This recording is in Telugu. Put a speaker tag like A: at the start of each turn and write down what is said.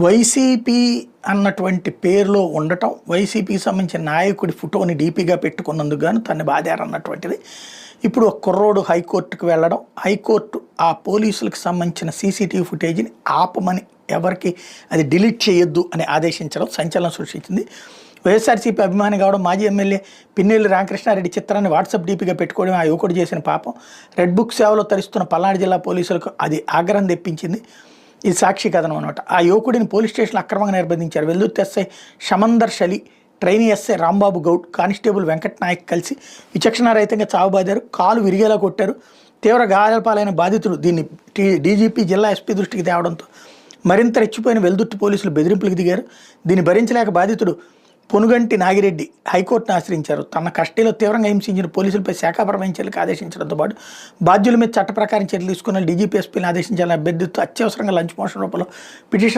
A: వైసీపీ అన్నటువంటి పేరులో ఉండటం, వైసీపీకి సంబంధించిన నాయకుడి ఫోటోని డీపీగా పెట్టుకున్నందుకు గాను తను బాధారన్నటువంటిది. ఇప్పుడు ఒక కుర్రోడు హైకోర్టుకు వెళ్ళడం, హైకోర్టు ఆ పోలీసులకు సంబంధించిన సీసీటీవీ ఫుటేజ్ని ఆపమని, ఎవరికి అది డిలీట్ చేయొద్దు అని ఆదేశించడం సంచలనం సృష్టించింది. వైఎస్ఆర్సీపీ అభిమాని కావడం, మాజీ ఎమ్మెల్యే పిన్నెల్లి రామకృష్ణారెడ్డి చిత్రాన్ని వాట్సాప్ డీపీగా పెట్టుకోవడం ఆ యువకుడు చేసిన పాపం. రెడ్ బుక్ సేవలో తరిస్తున్న పల్నాడు జిల్లా పోలీసులకు అది ఆగ్రహం తెప్పించింది. ఇది సాక్షి కథనం అనమాట. ఆ యువకుడిని పోలీస్ స్టేషన్లో అక్రమంగా నిర్బంధించారు. Veldurthi SI Shamandar Shali, trainee SI Rambabu Goud, constable Venkat Nayak కలిసి విచక్షణారహితంగా చావుబాదారు, కాలు విరిగేలా కొట్టారు. తీవ్ర గాయాల పాలైన బాధితుడు దీన్ని డీజీపీ జిల్లా ఎస్పీ దృష్టికి తేవడంతో మరింత రెచ్చిపోయిన వెల్దుర్తి పోలీసులు బెదిరింపులకు దిగారు. దీన్ని భరించలేక బాధితుడు పొనుగంటి నాగిరెడ్డి హైకోర్టును ఆశ్రయించారు. తన కస్టడీలో తీవ్రంగా హింసించిన పోలీసులపై శాఖాపరమైన చర్యలకు ఆదేశించడంతో పాటు బాధ్యుల మీద చట్ట ప్రకారం చర్యలు తీసుకున్న డీజీపీ ఎస్పీని ఆదేశించాలని అభ్యర్థిస్తూ అత్యవసరంగా లంచ్ మోషన్ రూపంలో పిటిషన్